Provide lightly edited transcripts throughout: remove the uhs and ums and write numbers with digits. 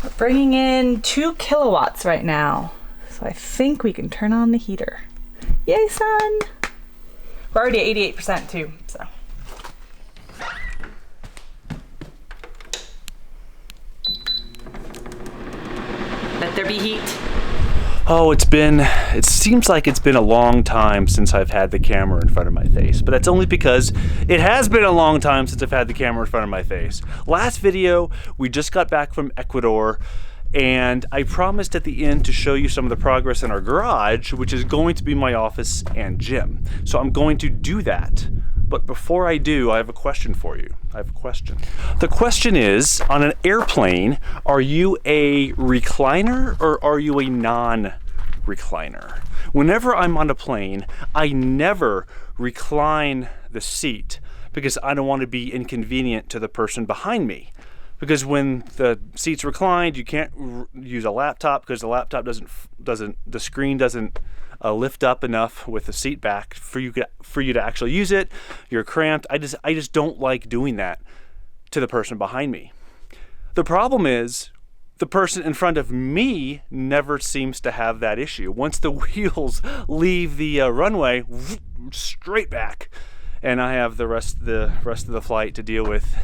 We're bringing in 2 kilowatts right now. So I think we can turn on the heater. Yay, sun! We're already at 88% too, so. Let there be heat. Oh, it seems like it's been a long time since I've had the camera in front of my face, but that's only because it has been a long time since I've had the camera in front of my face. Last video, we just got back from Ecuador, and I promised at the end to show you some of the progress in our garage, which is going to be my office and gym. So I'm going to do that. But before I do, I have a question for you. The question is, on an airplane, are you a recliner or are you a non-recliner? Whenever I'm on a plane, I never recline the seat because I don't want to be inconvenient to the person behind me. Because when the seat's reclined, you can't use a laptop because the laptop the screen doesn't lift up enough with the seat back for you to actually use it. You're cramped. I just don't like doing that to the person behind me. The problem is the person in front of me never seems to have that issue. Once the wheels leave the runway, straight back, and I have the rest of the flight to deal with.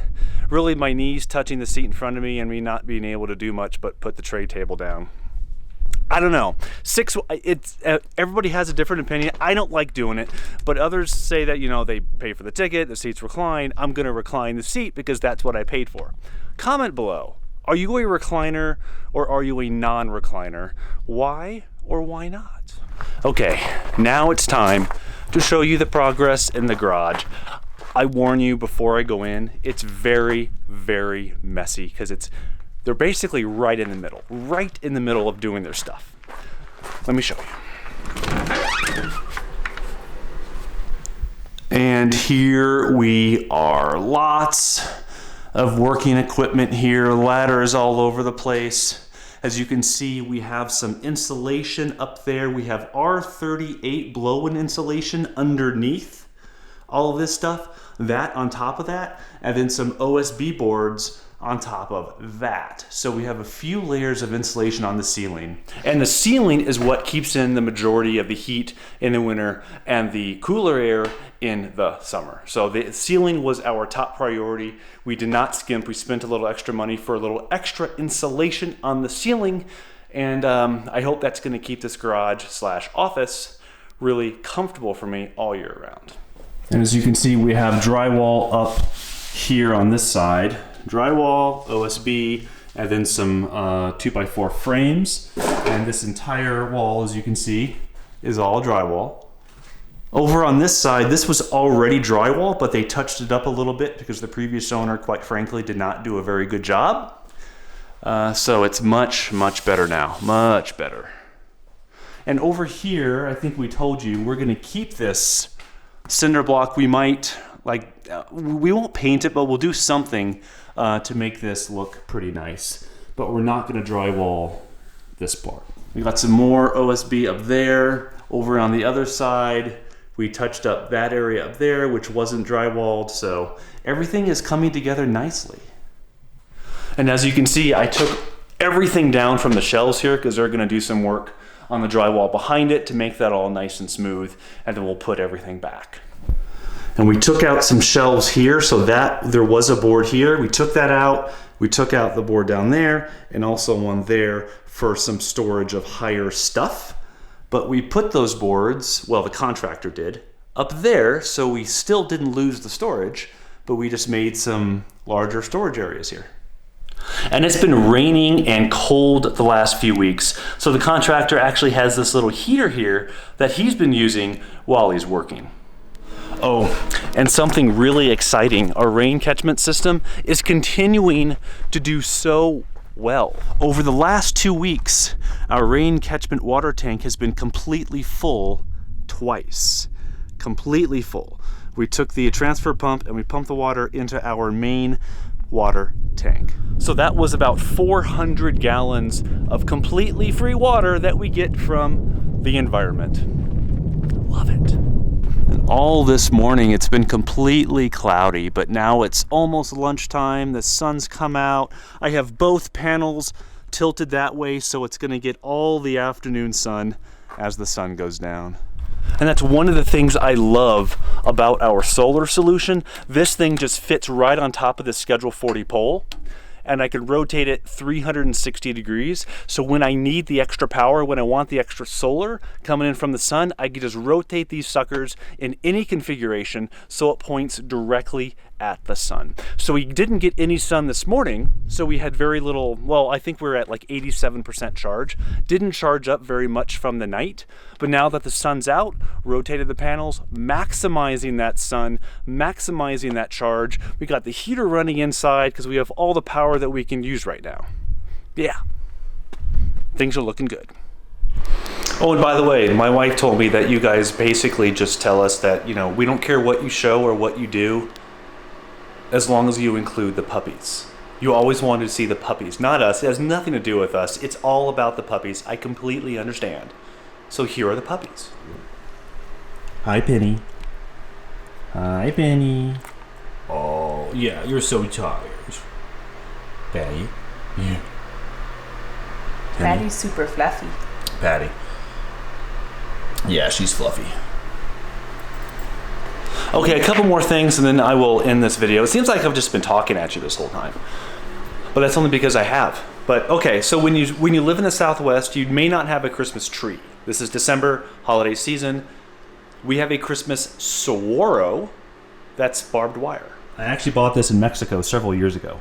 Really, my knees touching the seat in front of me and me not being able to do much but put the tray table down. I don't know. Everybody has a different opinion. I don't like doing it, but others say that, they pay for the ticket, the seat's reclined. I'm going to recline the seat because that's what I paid for. Comment below. Are you a recliner or are you a non-recliner? Why or why not? Okay, now it's time to show you the progress in the garage. I warn you before I go in, it's very, very messy because they're basically right in the middle of doing their stuff. Let me show you. And here we are. Lots of working equipment here, ladders all over the place. As you can see, we have some insulation up there. We have R38 blow-in insulation underneath all of this stuff. That on top of that, and then some OSB boards on top of that. So we have a few layers of insulation on the ceiling. And the ceiling is what keeps in the majority of the heat in the winter and the cooler air in the summer. So the ceiling was our top priority. We did not skimp. We spent a little extra money for a little extra insulation on the ceiling. And I hope that's gonna keep this garage/office really comfortable for me all year round. And as you can see, we have drywall up here on this side. Drywall, OSB, and then some 2x4 frames. And this entire wall, as you can see, is all drywall. Over on this side, this was already drywall, but they touched it up a little bit because the previous owner, quite frankly, did not do a very good job. So it's much, much better now, much better. And over here, I think we told you, we're gonna keep this cinder block. We might, we won't paint it, but we'll do something to make this look pretty nice. But we're not gonna drywall this part. We got some more OSB up there. Over on the other side, we touched up that area up there, which wasn't drywalled, so everything is coming together nicely. And as you can see, I took everything down from the shelves here because they're gonna do some work on the drywall behind it to make that all nice and smooth, and then we'll put everything back. And we took out some shelves here, so that there was a board here. We took that out. We took out the board down there and also one there for some storage of higher stuff. But we put those boards, well, the contractor did, up there, so we still didn't lose the storage, but we just made some larger storage areas here. And it's been raining and cold the last few weeks, so the contractor actually has this little heater here that he's been using while he's working. Oh, and something really exciting, our rain catchment system is continuing to do so well. Over the last 2 weeks, our rain catchment water tank has been completely full twice. Completely full. We took the transfer pump and we pumped the water into our main water tank. So that was about 400 gallons of completely free water that we get from the environment. Love it. And all this morning it's been completely cloudy, but now it's almost lunchtime. The sun's come out. I have both panels tilted that way, so it's gonna get all the afternoon sun as the sun goes down. And that's one of the things I love about our solar solution. This thing just fits right on top of the Schedule 40 pole, and I can rotate it 360 degrees. So when I need the extra power, when I want the extra solar coming in from the sun, I can just rotate these suckers in any configuration so it points directly at the sun. So we didn't get any sun this morning, so we had very little, well, I think we're at like 87% charge. Didn't charge up very much from the night, but now that the sun's out, rotated the panels, maximizing that sun, maximizing that charge. We got the heater running inside because we have all the power that we can use right now. Yeah, things are looking good. Oh, and by the way, my wife told me that you guys basically just tell us that, you know, we don't care what you show or what you do, as long as you include the puppies. You always wanted to see the puppies, not us. It has nothing to do with us. It's all about the puppies. I completely understand. So here are the puppies. Hi, Penny. Hi, Penny. Oh, yeah, you're so tired. Patty. Yeah. Patty's super fluffy. Patty. Yeah, she's fluffy. Okay, a couple more things and then I will end this video. It seems like I've just been talking at you this whole time, but that's only because I have. But okay, so when you live in the Southwest, you may not have a Christmas tree. This is December, holiday season. We have a Christmas saguaro that's barbed wire. I actually bought this in Mexico several years ago.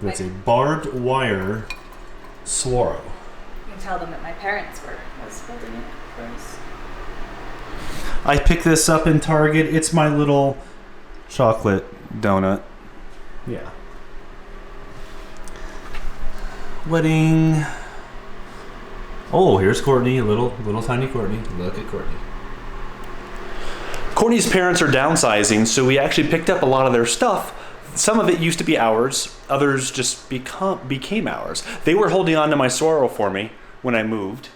It's a barbed wire saguaro. You can tell them that my parents was holding it for us. I picked this up in Target. It's my little chocolate Donut. Yeah. Wedding. Oh, here's Courtney, little tiny Courtney. Look at Courtney. Courtney's parents are downsizing, so we actually picked up a lot of their stuff. Some of it used to be ours, others just became ours. They were holding on to my saguaro for me when I moved.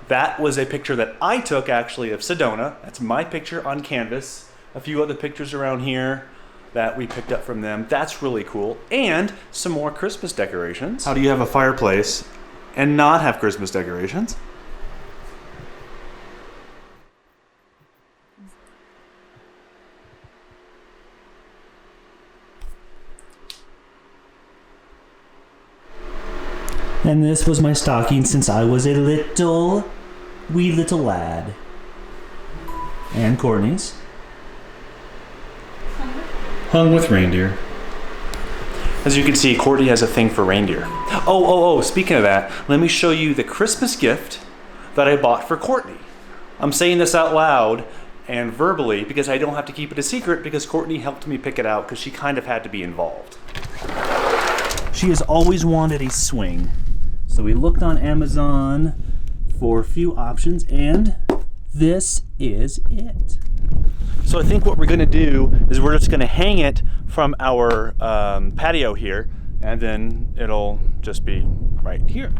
That was a picture that I took actually of Sedona. That's my picture on canvas. A few other pictures around here that we picked up from them. That's really cool. And some more Christmas decorations. How do you have a fireplace And not have Christmas decorations? And this was my stocking since I was a wee little lad. And Courtney's. Hung with reindeer. As you can see, Courtney has a thing for reindeer. Oh, speaking of that, let me show you the Christmas gift that I bought for Courtney. I'm saying this out loud and verbally because I don't have to keep it a secret because Courtney helped me pick it out because she kind of had to be involved. She has always wanted a swing. So we looked on Amazon for a few options and this is it. So I think what we're gonna do is we're just gonna hang it from our patio here and then it'll just be right here.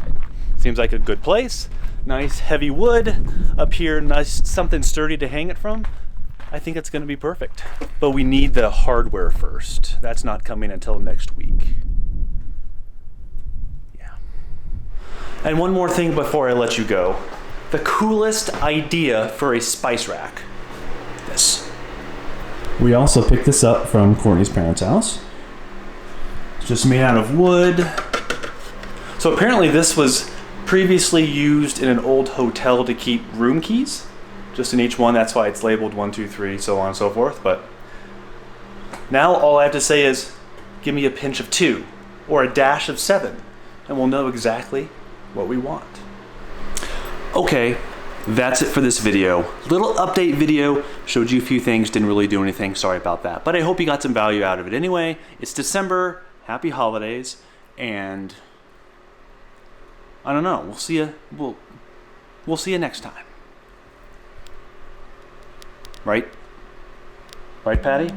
Seems like a good place. Nice heavy wood up here, nice something sturdy to hang it from. I think it's gonna be perfect. But we need the hardware first. That's not coming until next week. And one more thing before I let you go. The coolest idea for a spice rack. This. We also picked this up from Courtney's parents' house. It's just made out of wood. So apparently this was previously used in an old hotel to keep room keys. Just in each one, that's why it's labeled 1, 2, 3, so on and so forth. But now all I have to say is, give me a pinch of 2 or a dash of 7, and we'll know exactly what we want. Okay, that's it for this video. Little update video, showed you a few things, didn't really do anything, sorry about that. But I hope you got some value out of it anyway. It's December, happy holidays, and I don't know, we'll see you, we'll see you next time. Right? Right, Patty?